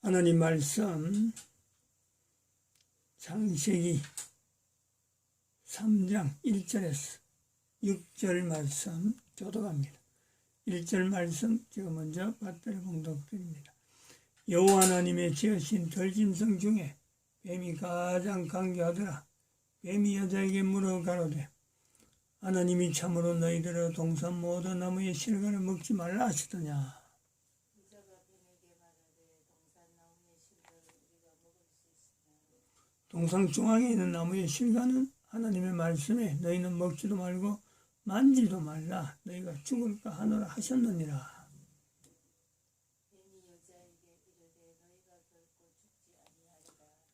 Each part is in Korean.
하나님 말씀 창세기 3장 1절에서 6절 말씀 교독합니다. 1절 말씀 제가 먼저 받들어 봉독드립니다. 여호와 하나님의 지으신 들짐승 중에 뱀이 가장 강교하더라. 뱀이 여자에게 물어 가로되 하나님이 참으로 너희들의 동산 모든 나무의 실과를 먹지 말라 하시더냐. 동상 중앙에 있는 나무의 실과는 하나님의 말씀에 너희는 먹지도 말고 만지도 말라 너희가 죽을까 하노라 하셨느니라.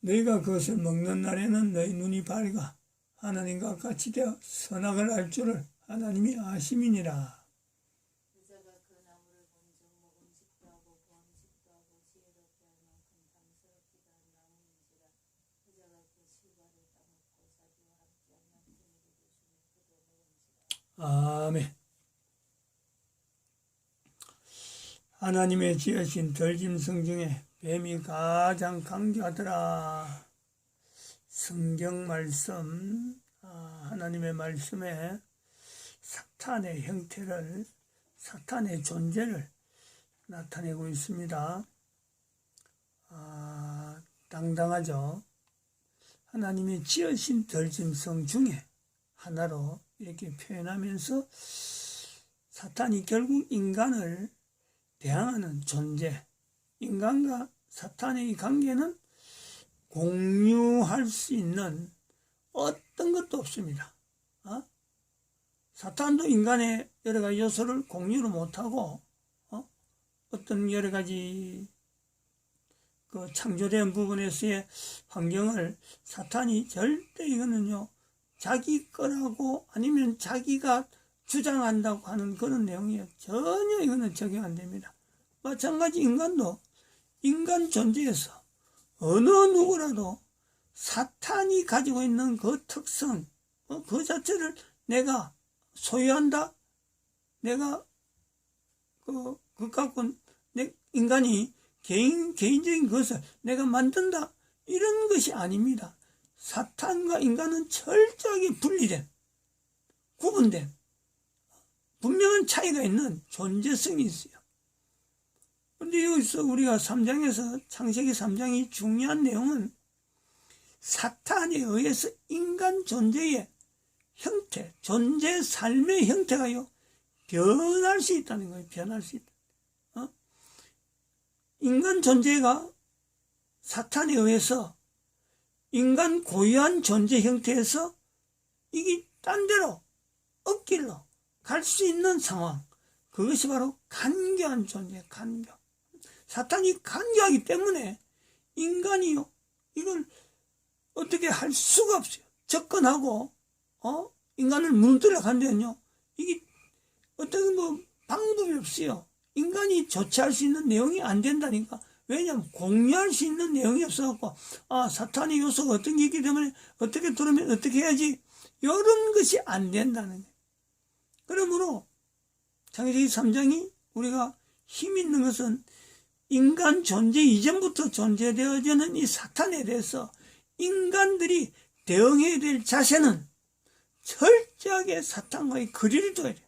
너희가 그것을 먹는 날에는 너희 눈이 밝아 하나님과 같이 되어 선악을 알 줄을 하나님이 아심이니라. 아멘. 하나님의 지으신 들짐승 중에 뱀이 가장 강교하더라. 성경 말씀, 하나님의 말씀에 사탄의 형태를, 사탄의 존재를 나타내고 있습니다. 당당하죠. 하나님이 지으신 들짐승 중에 하나로 이렇게 표현하면서 사탄이 결국 인간을 대항하는 존재, 인간과 사탄의 관계는 공유할 수 있는 어떤 것도 없습니다. 사탄도 인간의 여러 가지 요소를 공유를 못하고 어떤 여러 가지 그 창조된 부분에서의 환경을 사탄이 절대 이거는요 자기 거라고 아니면 자기가 주장한다고 하는 그런 내용이에요. 전혀 이거는 적용 안 됩니다. 마찬가지 인간도 인간 존재에서 어느 누구라도 사탄이 가지고 있는 그 특성, 그 자체를 내가 소유한다? 내가 그 갖고 인간이 개인적인 것을 내가 만든다? 이런 것이 아닙니다. 사탄과 인간은 철저하게 분리된, 구분된, 분명한 차이가 있는 존재성이 있어요. 그런데 여기서 우리가 3장에서 창세기 3장이 중요한 내용은 사탄에 의해서 인간 존재의 형태, 존재 삶의 형태가요 변할 수 있다는 거예요. 변할 수 있다. 인간 존재가 사탄에 의해서 인간 고유한 존재 형태에서 이게 딴 데로 엇길로 갈 수 있는 상황, 그것이 바로 간교한 존재, 간교. 사탄이 간교하기 때문에 인간이요 이걸 어떻게 할 수가 없어요. 접근하고 인간을 무너뜨려 간다면요 이게 어떤 뭐 방법이 없어요. 인간이 조치할 수 있는 내용이 안 된다니까. 왜냐하면 공유할 수 있는 내용이 없어갖고 사탄의 요소가 어떤 게 있기 때문에 어떻게 들으면 어떻게 해야지 이런 것이 안 된다는 거예요. 그러므로 창세기 3장이 우리가 힘 있는 것은 인간 존재 이전부터 존재되어지는 이 사탄에 대해서 인간들이 대응해야 될 자세는 철저하게 사탄과의 거리를 둬야 돼요.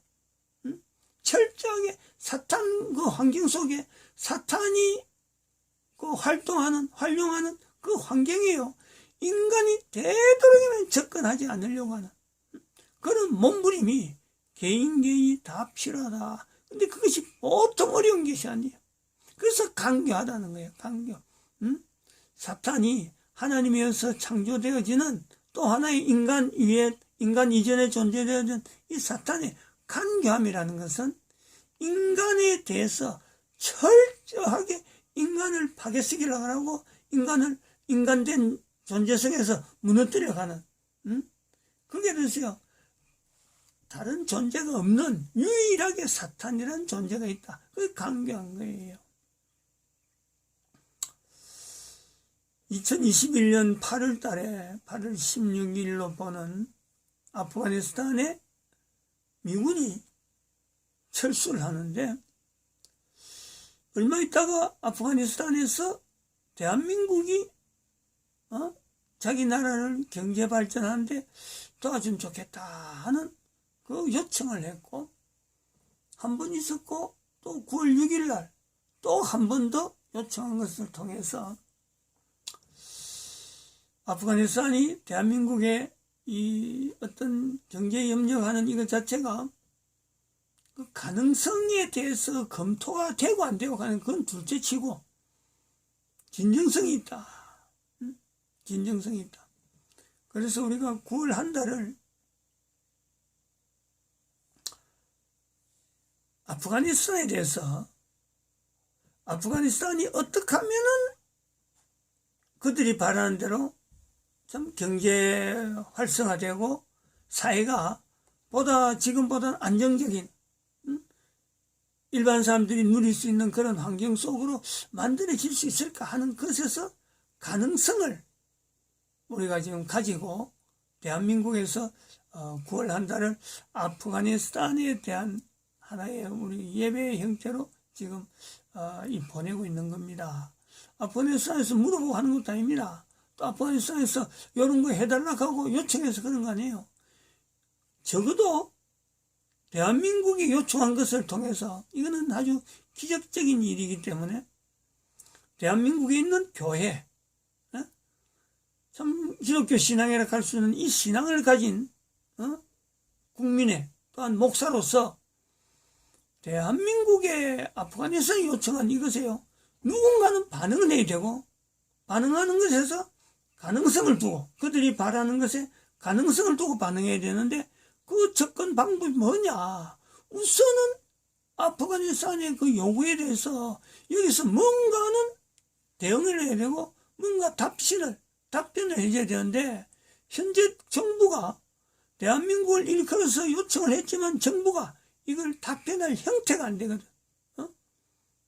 철저하게 사탄 그 환경 속에 사탄이 그 활용하는 그 환경이에요. 인간이 되도록이면 접근하지 않으려고 하는 그런 몸부림이 개인이 다 필요하다. 근데 그것이 보통 어려운 것이 아니에요. 그래서 간교하다는 거예요. 간교. 사탄이 하나님이어서 창조되어지는 또 하나의 인간 위에 인간 이전에 존재되어진 이 사탄의 간교함이라는 것은 인간에 대해서 철저하게 인간을 파괴시키려고 하고 인간된 존재성에서 무너뜨려가는 그게 됐어요. 다른 존재가 없는 유일하게 사탄이라는 존재가 있다. 그게 간교한 거예요. 2021년 8월 달에 8월 16일로 보는 아프가니스탄에 미군이 철수를 하는데 얼마 있다가 아프가니스탄에서 대한민국이 자기 나라를 경제 발전하는데 도와주면 좋겠다 하는 그 요청을 했고, 한 번 있었고, 또 9월 6일 날 또 한 번 더 요청한 것을 통해서 아프가니스탄이 대한민국의 이 어떤 경제 협력하는 이것 자체가 그 가능성에 대해서 검토가 되고 안 되고 하는 건 둘째 치고 진정성이 있다. 진정성이 있다. 그래서 우리가 9월 한 달을 아프가니스탄에 대해서, 아프가니스탄이 어떻게 하면은 그들이 바라는 대로 참 경제 활성화되고 사회가 지금보다는 안정적인 일반 사람들이 누릴 수 있는 그런 환경 속으로 만들어질 수 있을까 하는 것에서 가능성을 우리가 지금 가지고 대한민국에서 9월 한 달을 아프가니스탄에 대한 하나의 우리 예배의 형태로 지금 보내고 있는 겁니다. 아프가니스탄에서 물어보고 하는 것도 아닙니다. 또 아프가니스탄에서 이런 거 해달라고 하고 요청해서 그런 거 아니에요. 적어도 대한민국이 요청한 것을 통해서 이거는 아주 기적적인 일이기 때문에 대한민국에 있는 교회, 참 기독교 신앙이라 할 수 있는 이 신앙을 가진 국민의 또한 목사로서 대한민국의 아프가니스탄이 요청한 이것에요, 누군가는 반응을 해야 되고, 반응하는 것에서 가능성을 두고, 그들이 바라는 것에 가능성을 두고 반응해야 되는데, 그 접근 방법이 뭐냐? 우선은 아프가니스탄의 그 요구에 대해서 여기서 뭔가는 대응을 해야 되고, 뭔가 답변을 해줘야 되는데, 현재 정부가 대한민국을 일컬어서 요청을 했지만 정부가 이걸 답변할 형태가 안 되거든.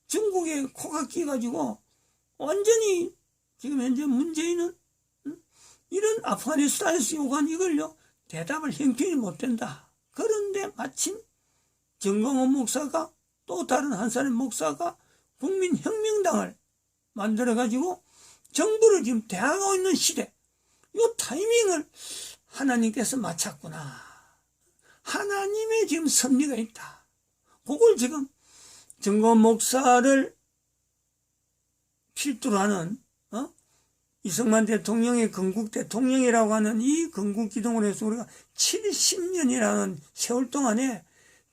중국에 코가 끼가지고 완전히 지금 현재 문재인은 이런 아프가니스탄에서 요구한 이걸요 대답을 형편이 못 된다. 그런데 마침 정광훈 목사가 또 다른 한 사람 목사가 국민혁명당을 만들어가지고 정부를 지금 대항하고 있는 시대, 이 타이밍을 하나님께서 맞췄구나. 하나님의 지금 섭리가 있다. 그걸 지금 정광훈 목사를 필두로 하는 이승만 대통령의 건국 대통령이라고 하는 이 건국 기동을 해서 우리가 70년이라는 세월 동안에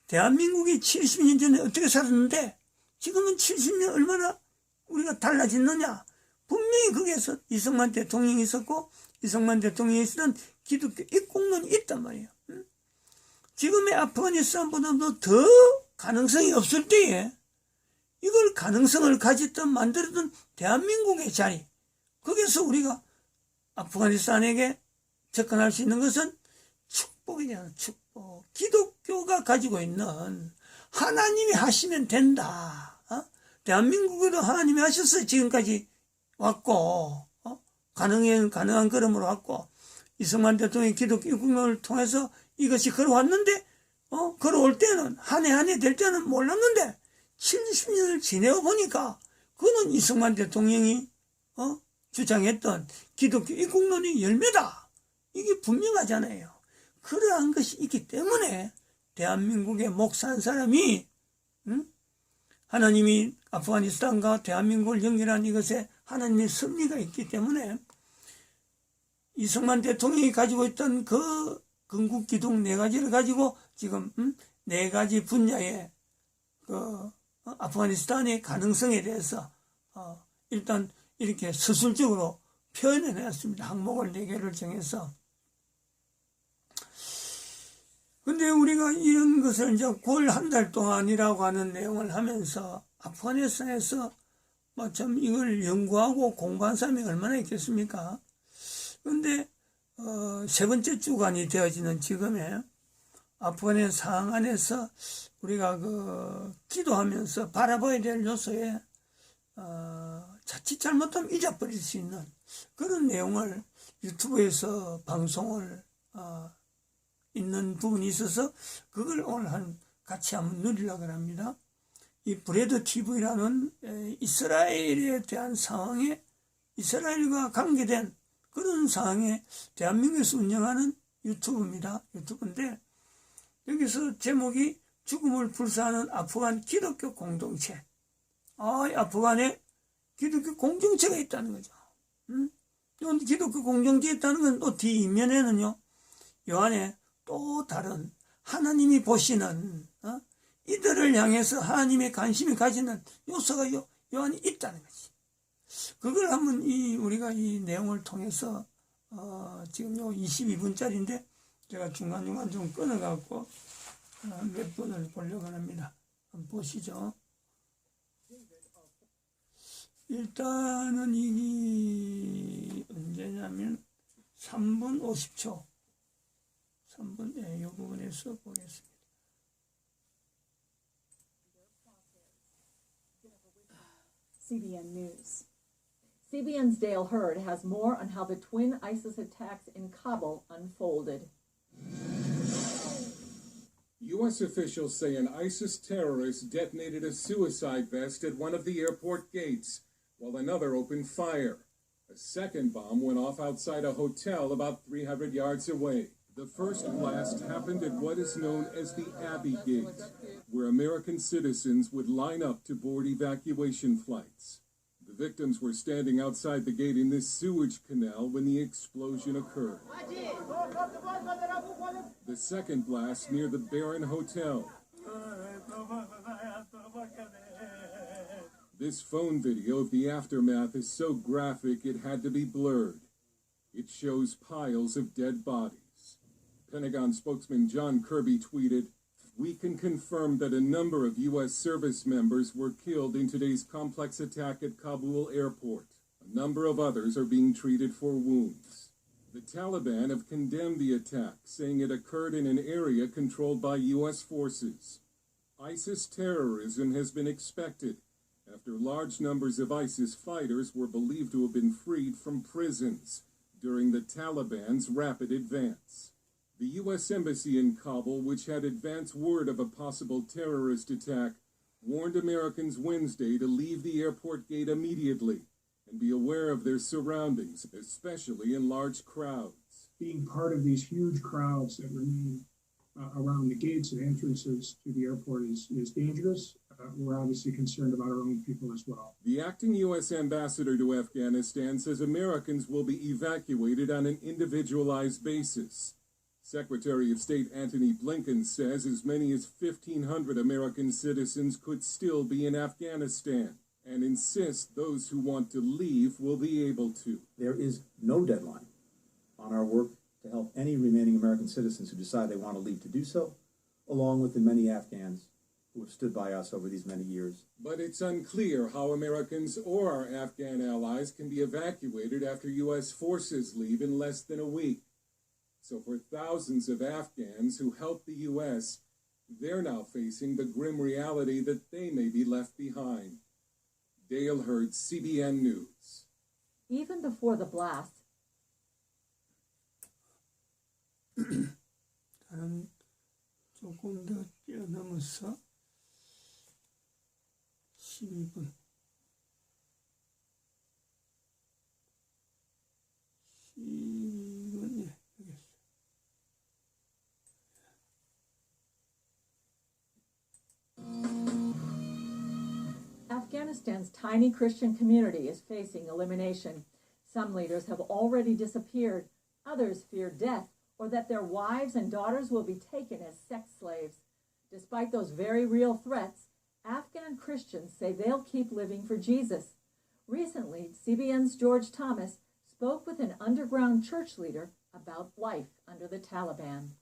대한민국이 70년 전에 어떻게 살았는데 지금은 70년 얼마나 우리가 달라졌느냐. 분명히 거기에서 이승만 대통령이 있었고 이승만 대통령이 있었던 기독교 입국론이 있단 말이에요. 지금의 아프가니스탄보다도 더 가능성이 없을 때에 이걸 가능성을 가졌던 만들었던 대한민국의 자리, 거기서 우리가 아프가니스탄에게 접근할 수 있는 것은 축복이잖아. 축복. 기독교가 가지고 있는 하나님이 하시면 된다. 대한민국에도 하나님이 하셨어요. 지금까지 왔고 가능한 걸음으로 왔고 이승만 대통령의 기독교 입국론을 통해서 이것이 걸어왔는데 걸어올 때는 한 해 될 때는 몰랐는데 70년을 지내어 보니까 그거는 이승만 대통령이 주장했던 기독교 입국론의 열매다. 이게 분명하잖아요. 그러한 것이 있기 때문에 대한민국의 목사 한 사람이 하나님이 아프가니스탄과 대한민국을 연결한 이것에 하나님의 섭리가 있기 때문에 이승만 대통령이 가지고 있던 그 건국기둥 4가지를 가지고 지금 4가지 분야의 그 아프가니스탄의 가능성에 대해서 일단 이렇게 서술적으로 표현해 냈습니다. 항목을 4개를 정해서. 근데 우리가 이런 것을 이제 9월 한 달 동안이라고 하는 내용을 하면서 아프가니스탄에서 뭐 참 이걸 연구하고 공부한 사람이 얼마나 있겠습니까? 근데 3번째 주간이 되어지는 지금에 아프간의 상황 안에서 우리가 기도하면서 바라봐야 될 요소에 자칫 잘못하면 잊어버릴 수 있는 그런 내용을 유튜브에서 방송을 있는 부분이 있어서 그걸 오늘 같이 한번 누리려고 합니다. 이 브레드 TV라는 이스라엘에 대한 상황에 이스라엘과 관계된 그런 상황에 대한민국에서 운영하는 유튜브인데 여기서 제목이 죽음을 불사하는 아프간 기독교 공동체. 아프간에 기독교 공동체가 있다는 거죠. 기독교 공동체가 있다는 건 또 뒷면에는요, 요 안에 또 다른 하나님이 보시는 이들을 향해서 하나님의 관심이 가지는 요소가 요 안에 있다는 거지. 그걸 한번 우리가 이 내용을 통해서 지금 요 22분짜리인데 제가 중간중간 좀 끊어갖고 몇 분을 보려고 합니다. 한번 보시죠. 일단은 이게 언제냐면 3분 50초. 3분, 이 부분에서 보겠습니다. CBN News. CBN's Dale Hurd has more on how the twin ISIS attacks in Kabul unfolded. U.S. officials say an ISIS terrorist detonated a suicide vest at one of the airport gates, while another opened fire. A second bomb went off outside a hotel about 300 yards away. The first blast happened at what is known as the Abbey Gate, where American citizens would line up to board evacuation flights. The victims were standing outside the gate in this sewage canal when the explosion occurred. The second blast near the Baron Hotel. This phone video of the aftermath is so graphic it had to be blurred. It shows piles of dead bodies. Pentagon spokesman John Kirby tweeted, "We can confirm that a number of U.S. service members were killed in today's complex attack at Kabul airport. A number of others are being treated for wounds." The Taliban have condemned the attack, saying it occurred in an area controlled by U.S. forces. ISIS terrorism has been expected after large numbers of ISIS fighters were believed to have been freed from prisons during the Taliban's rapid advance. The U.S. Embassy in Kabul, which had advance word of a possible terrorist attack, warned Americans Wednesday to leave the airport gate immediately and be aware of their surroundings, especially in large crowds. Being part of these huge crowds that remain around the gates and entrances to the airport is dangerous. We're obviously concerned about our own people as well. The acting U.S. ambassador to Afghanistan says Americans will be evacuated on an individualized basis. Secretary of State Antony Blinken says as many as 1,500 American citizens could still be in Afghanistan and insists those who want to leave will be able to. There is no deadline on our work to help any remaining American citizens who decide they want to leave to do so, along with the many Afghans who have stood by us over these many years. But it's unclear how Americans or our Afghan allies can be evacuated after U.S. forces leave in less than a week. So for thousands of Afghans who helped the U.S., they're now facing the grim reality that they may be left behind. Dale Hurd, CBN News. Even before the blast, 다른 조금 더 뛰어넘어서 12분. 12분, 예, 여기 있어요. Afghanistan's tiny Christian community is facing elimination. Some leaders have already disappeared. Others fear death or that their wives and daughters will be taken as sex slaves. Despite those very real threats, Afghan Christians say they'll keep living for Jesus. Recently, CBN's George Thomas spoke with an underground church leader about life under the Taliban.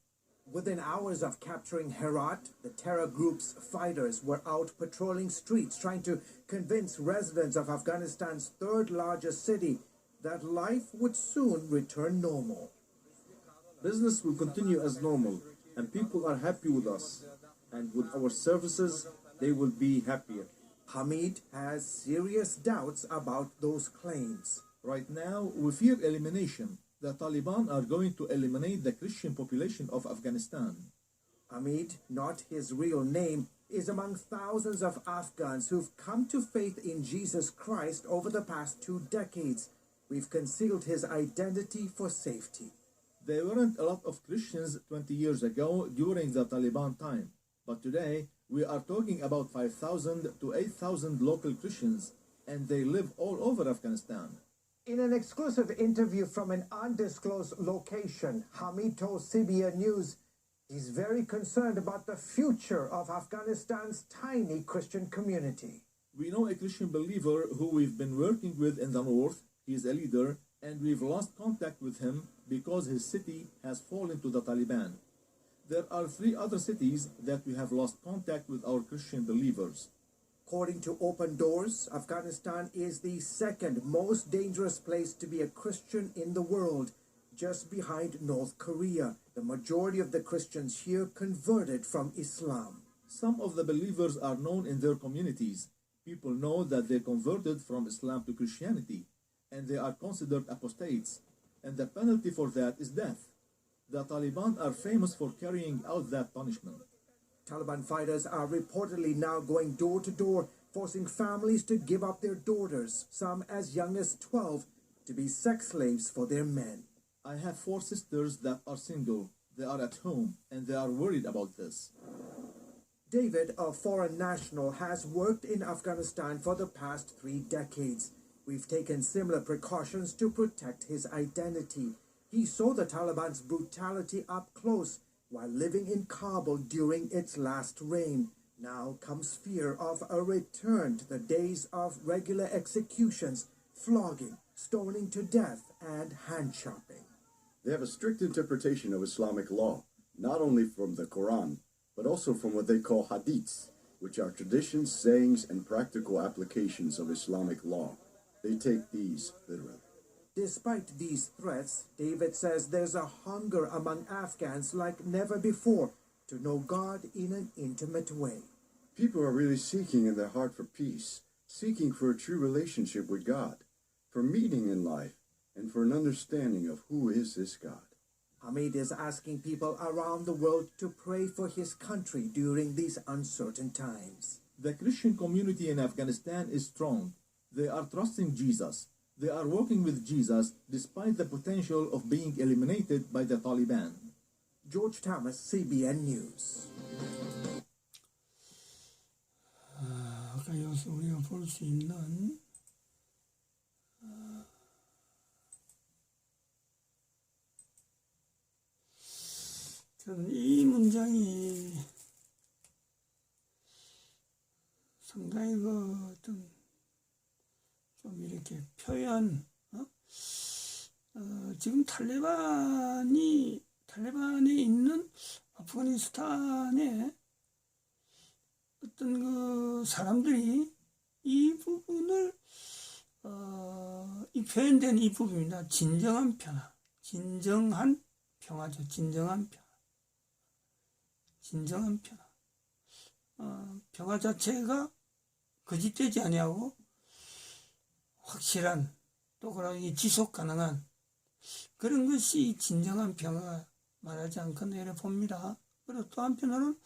Within hours of capturing Herat, the terror group's fighters were out patrolling streets trying to convince residents of Afghanistan's third largest city that life would soon return normal. Business will continue as normal, and people are happy with us. And with our services, they will be happier. Hamid has serious doubts about those claims. Right now, we fear elimination. The Taliban are going to eliminate the Christian population of Afghanistan. Hamid, not his real name, is among thousands of Afghans who've come to faith in Jesus Christ over the past 2 decades. We've concealed his identity for safety. There weren't a lot of Christians 20 years ago during the Taliban time, but today we are talking about 5,000 to 8,000 local Christians, and they live all over Afghanistan. In an exclusive interview from an undisclosed location, Hamid told CBN News he's very concerned about the future of Afghanistan's tiny Christian community. We know a Christian believer who we've been working with in the north. He is a leader, and we've lost contact with him because his city has fallen to the Taliban. There are 3 other cities that we have lost contact with our Christian believers. According to Open Doors, Afghanistan is the second most dangerous place to be a Christian in the world, just behind North Korea. The majority of the Christians here converted from Islam. Some of the believers are known in their communities. People know that they converted from Islam to Christianity, and they are considered apostates, and the penalty for that is death. The Taliban are famous for carrying out that punishment. Taliban fighters are reportedly now going door to door, forcing families to give up their daughters, some as young as 12, to be sex slaves for their men. I have 4 sisters that are single. They are at home, and they are worried about this. David, a foreign national, has worked in Afghanistan for the past 3 decades. We've taken similar precautions to protect his identity. He saw the Taliban's brutality up close while living in Kabul during its last reign. Now comes fear of a return to the days of regular executions, flogging, stoning to death, and hand-chopping. They have a strict interpretation of Islamic law, not only from the Quran, but also from what they call hadiths, which are traditions, sayings, and practical applications of Islamic law. They take these literally. Despite these threats, David says there's a hunger among Afghans like never before to know God in an intimate way. People are really seeking in their heart for peace, seeking for a true relationship with God, for meaning in life, and for an understanding of who is this God. Hamid is asking people around the world to pray for his country during these uncertain times. The Christian community in Afghanistan is strong. They are trusting Jesus. They are working with Jesus despite the potential of being eliminated by the Taliban. George Thomas, CBN News. 아까 여기서 우리가 볼 수 있는 저는 이 문장이 상당히 좀 이렇게 표현, 지금 탈레반에 있는 아프가니스탄의 어떤 사람들이 이 부분을, 이 표현된 이 부분입니다. 진정한 평화. 진정한 평화죠. 진정한 평화. 진정한 평화. 평화 자체가 거짓되지 아니하고 확실한 또 그러기 지속 가능한 그런 것이 진정한 평화가 말하지 않거나 이래 봅니다. 그리고 또 한편으로는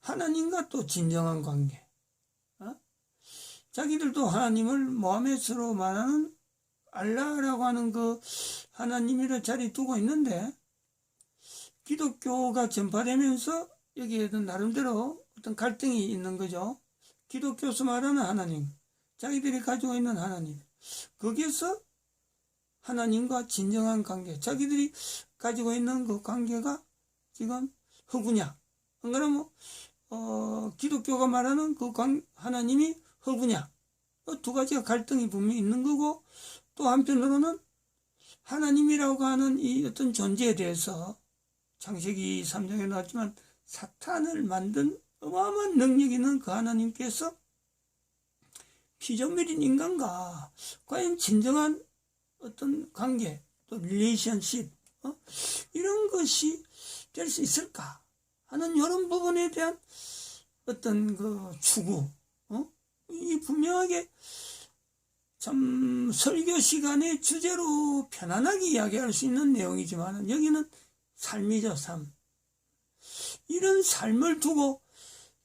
하나님과 또 진정한 관계. 자기들도 하나님을 모하메스로 말하는 알라라고 하는 그 하나님이를 자리 두고 있는데 기독교가 전파되면서 여기에도 나름대로 어떤 갈등이 있는 거죠. 기독교에서 말하는 하나님, 자기들이 가지고 있는 하나님, 거기에서 하나님과 진정한 관계, 자기들이 가지고 있는 그 관계가 지금 허구냐, 안 그러면 기독교가 말하는 그 하나님이 허구냐, 두 가지가 갈등이 분명히 있는 거고, 또 한편으로는 하나님이라고 하는 이 어떤 존재에 대해서 창세기 3장에 나왔지만 사탄을 만든 어마어마한 능력 있는 그 하나님께서 피조물인 인간과 과연 진정한 어떤 관계, 또 릴레이션십, 이런 것이 될 수 있을까 하는 이런 부분에 대한 어떤 그 추구, 이 분명하게 참 설교 시간의 주제로 편안하게 이야기할 수 있는 내용이지만 여기는 삶이죠, 삶. 이런 삶을 두고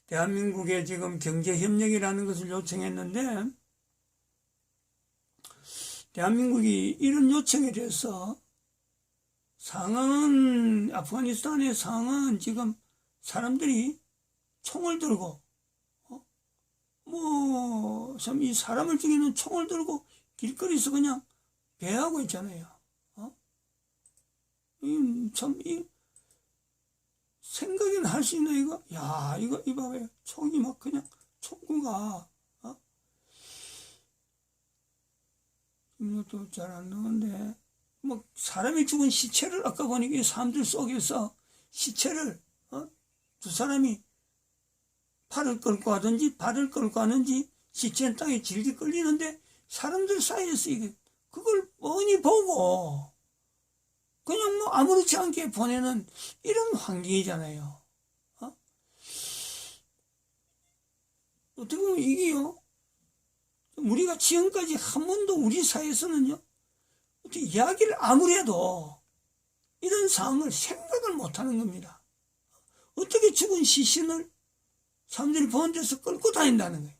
대한민국에 지금 경제협력이라는 것을 요청했는데 대한민국이 이런 요청에 대해서 상황은, 아프가니스탄의 상황은 지금 사람들이 총을 들고, 참 이 사람을 죽이는 총을 들고 길거리에서 그냥 배하고 있잖아요. 생각이나 할 수 있나, 이거? 야, 이거 봐봐요. 총이 막 그냥, 총구가, 이것도 잘 안 나오는데, 뭐, 사람이 죽은 시체를, 아까 보니까 이 사람들 속에서 시체를, 두 사람이 팔을 끌고 하든지, 발을 끌고 하는지, 시체는 땅에 질질 끌리는데, 사람들 사이에서 이게, 그걸 뻔히 보고, 그냥 뭐 아무렇지 않게 보내는 이런 환경이잖아요. 어떻게 보면 이게요, 우리가 지금까지 한 번도 우리 사회에서는요, 어떻게 이야기를 아무리 해도 이런 상황을 생각을 못 하는 겁니다. 어떻게 죽은 시신을 사람들이 보는 데서 끌고 다닌다는 거예요.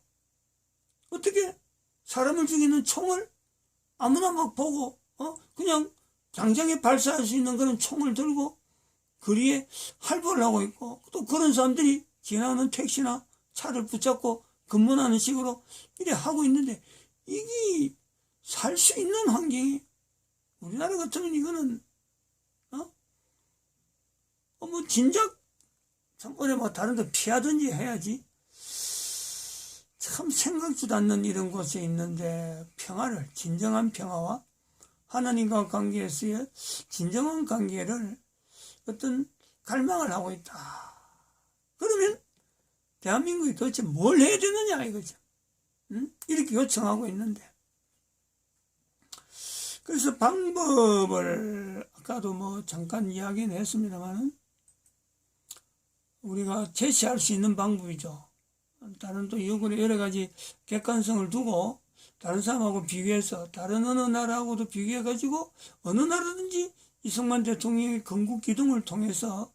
어떻게 사람을 죽이는 총을 아무나 막 보고, 그냥 당장에 발사할 수 있는 그런 총을 들고 거리에 활보를 하고 있고, 또 그런 사람들이 지나가는 택시나 차를 붙잡고 근무하는 식으로 이래 하고 있는데, 이게 살 수 있는 환경이, 우리나라 같으면 이거는, 뭐 진작 참번에 뭐 다른 데 피하든지 해야지. 참 생각지도 않는 이런 곳에 있는데 평화를, 진정한 평화와 하나님과 관계에서의 진정한 관계를 어떤 갈망을 하고 있다. 그러면 대한민국이 도대체 뭘 해야 되느냐 이거죠. 이렇게 요청하고 있는데, 그래서 방법을 아까도 뭐 잠깐 이야기는 했습니다만은, 우리가 제시할 수 있는 방법이죠. 다른 또 여러 가지 객관성을 두고 다른 사람하고 비교해서, 다른 어느 나라하고도 비교해가지고 어느 나라든지 이승만 대통령의 건국 기둥을 통해서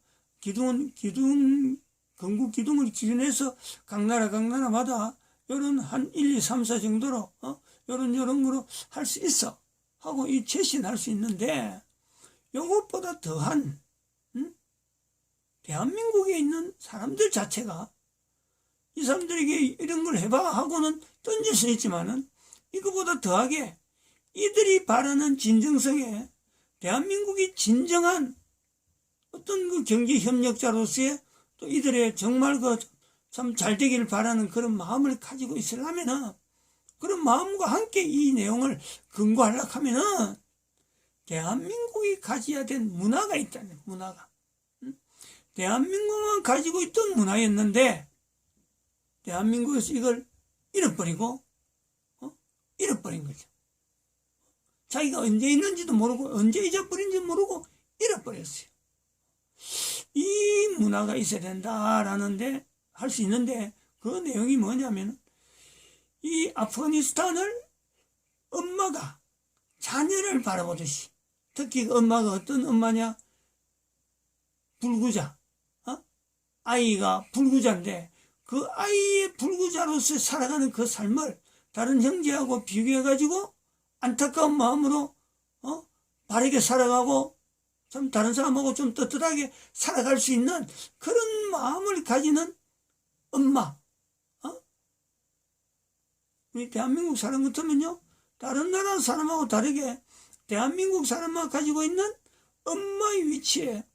건국 기둥을 기준해서 각 나라마다 요런 한 1, 2, 3, 4 정도로 요런 거로 할 수 있어 하고 이 제시는 할 수 있는데, 요것보다 더한 대한민국에 있는 사람들 자체가 이 사람들에게 이런 걸 해봐 하고는 던질 수 있지만은, 이거보다 더하게 이들이 바라는 진정성에 대한민국이 진정한 어떤 그 경제 협력자로서의 또 이들의 정말 그 참 잘 되기를 바라는 그런 마음을 가지고 있으려면은, 그런 마음과 함께 이 내용을 근거하려고 하면은 대한민국이 가져야 될 문화가 있다는, 문화가. 대한민국만 가지고 있던 문화였는데 대한민국에서 이걸 잃어버린 거죠. 자기가 언제 있는지도 모르고 언제 잊어버린지 모르고 잃어버렸어요. 이 문화가 있어야 된다라는데 할 수 있는데, 그 내용이 뭐냐면, 이 아프가니스탄을 엄마가 자녀를 바라보듯이, 특히 엄마가 어떤 엄마냐, 불구자, 아이가 불구자인데 그 아이의 불구자로서 살아가는 그 삶을 다른 형제하고 비교해가지고 안타까운 마음으로 바르게 살아가고 참 다른 사람하고 좀 떳떳하게 살아갈 수 있는 그런 마음을 가지는 엄마. 우리 대한민국 사람 같으면요, 다른 나라 사람하고 다르게 대한민국 사람만 가지고 있는 엄마의 위치에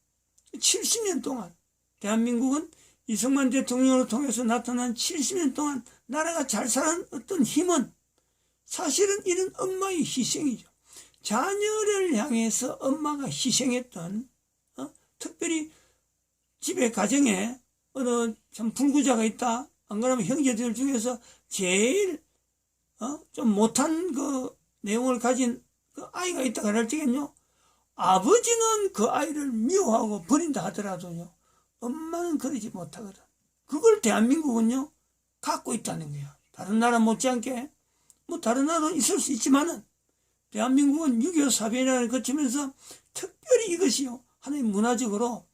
70년 동안, 대한민국은 이승만 대통령을 통해서 나타난 70년 동안 나라가 잘 사는 어떤 힘은 사실은 이런 엄마의 희생이죠. 자녀를 향해서 엄마가 희생했던, 특별히 집에 가정에 어느 참 불구자가 있다, 안 그러면 형제들 중에서 제일 좀 못한 그 내용을 가진 그 아이가 있다 그럴 적엔요, 아버지는 그 아이를 미워하고 버린다 하더라도요, 엄마는 그러지 못하거든. 그걸 대한민국은요 갖고 있다는 거예요. 다른 나라 못지않게, 뭐 다른 나라도 있을 수 있지만은 대한민국은 6.25 사변을 거치면서 특별히 이것이요, 하나의 문화적으로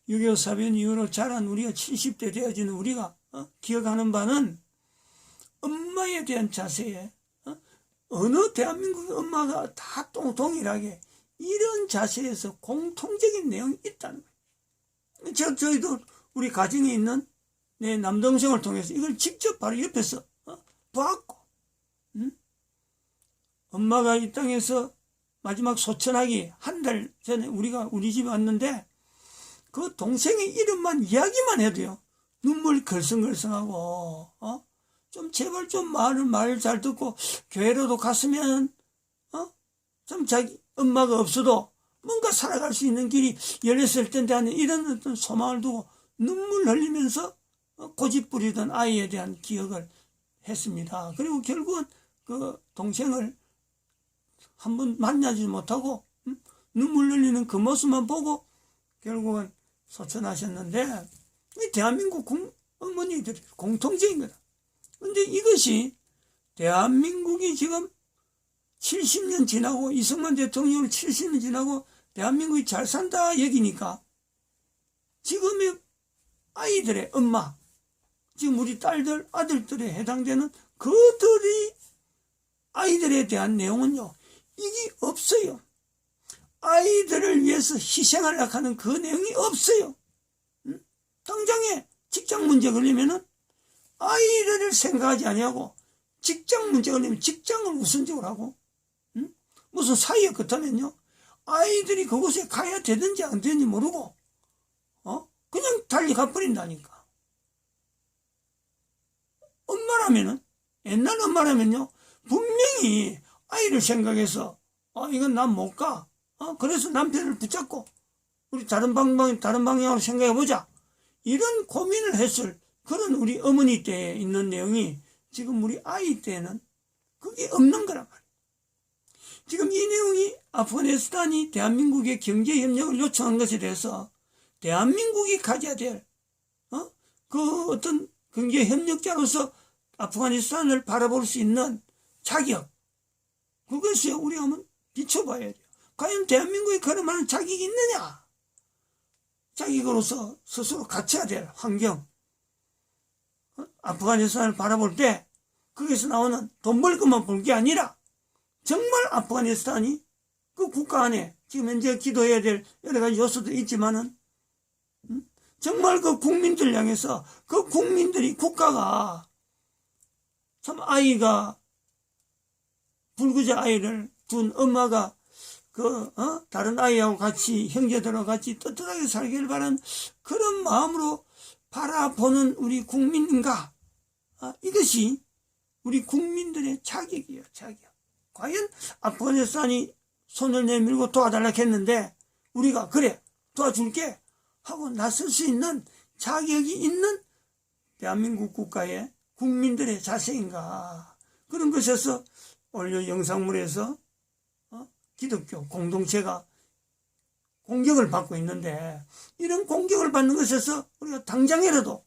6.25 사변 이후로 자란 우리가 70대 되어지는 우리가 기억하는 바는 엄마에 대한 자세에 어느 대한민국의 엄마가 다 동일하게 이런 자세에서 공통적인 내용이 있다는 거예요. 저희도 우리 가정에 있는 내 남동생을 통해서 이걸 직접 바로 옆에서 보았고, 엄마가 이 땅에서 마지막 소천하기 한 달 전에 우리가 우리 집에 왔는데 그 동생의 이름만 이야기만 해도요 눈물이 걸성걸성하고 좀 제발 좀 말 잘 듣고 교회로도 갔으면 좀 자기 엄마가 없어도 뭔가 살아갈 수 있는 길이 열렸을 텐데 하는 이런 어떤 소망을 두고 눈물 흘리면서 고집 부리던 아이에 대한 기억을 했습니다. 그리고 결국은 그 동생을 한번 만나지 못하고 눈물 흘리는 그 모습만 보고 결국은 소천하셨는데 이 대한민국 어머니들이 공통적인 거다. 근데 이것이 대한민국이 지금 70년 지나고 이승만 대통령을 70년 지나고 대한민국이 잘 산다 여기니까 지금의 아이들의 엄마, 지금 우리 딸들, 아들들에 해당되는 그들이 아이들에 대한 내용은요, 이게 없어요. 아이들을 위해서 희생하려고 하는 그 내용이 없어요. 당장에 직장 문제 걸리면은 아이들을 생각하지 아니하고 직장 문제 걸리면 직장을 우선적으로 하고, 무슨 사이에 끝하면요, 아이들이 그곳에 가야 되든지 안 되든지 모르고 그냥 달리 가버린다니까. 엄마라면은, 옛날 엄마라면요 분명히 아이를 생각해서 이건 난 못 가. 그래서 남편을 붙잡고 우리 다른 방향으로 생각해 보자. 이런 고민을 했을 그런 우리 어머니 때에 있는 내용이 지금 우리 아이 때는 그게 없는 거란 말이에요. 지금 이 내용이 아프가니스탄이 대한민국의 경제 협력을 요청한 것에 대해서 대한민국이 가져야 될 그 어떤 경제 협력자로서 아프가니스탄을 바라볼 수 있는 자격, 그것이 우리가 한번 비춰봐야 돼요. 과연 대한민국이 그런 만한 자격이 있느냐? 자격으로서 스스로 갖춰야 될 환경, 아프가니스탄을 바라볼 때 거기서 나오는 돈 벌 것만 볼 게 아니라 정말 아프가니스탄이 그 국가 안에 지금 현재 기도해야 될 여러 가지 요소도 있지만은 정말 그 국민들 향해서 그 국민들이 국가가 참 아이가 불구자 아이를 둔 엄마가 다른 아이하고 같이 형제들하고 같이 떳떳하게 살기를 바라는 그런 마음으로 바라보는 우리 국민인가? 이것이 우리 국민들의 자격이에요, 자격. 과연 아프가니스탄이 손을 내밀고 도와달라고 했는데 우리가 그래 도와줄게 하고 나설 수 있는 자격이 있는 대한민국 국가의 국민들의 자세인가? 그런 것에서 오늘 영상물에서 기독교 공동체가 공격을 받고 있는데 이런 공격을 받는 것에서 우리가 당장이라도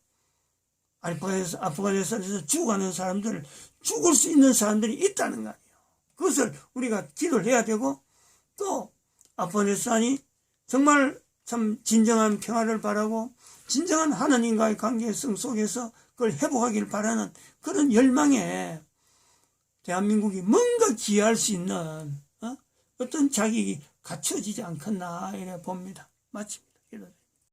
아프가니스탄에서 죽어가는 사람들을 죽을 수 있는 사람들이 있다는 거 아니에요. 그것을 우리가 기도를 해야 되고 또 아프가니스탄이 정말 참 진정한 평화를 바라고 진정한 하나님과의 관계성 속에서 그걸 회복하기를 바라는 그런 열망에 대한민국이 뭔가 기여할 수 있는 어떤 자격이 갖춰지지 않겠나 이래 봅니다. 마칩니다.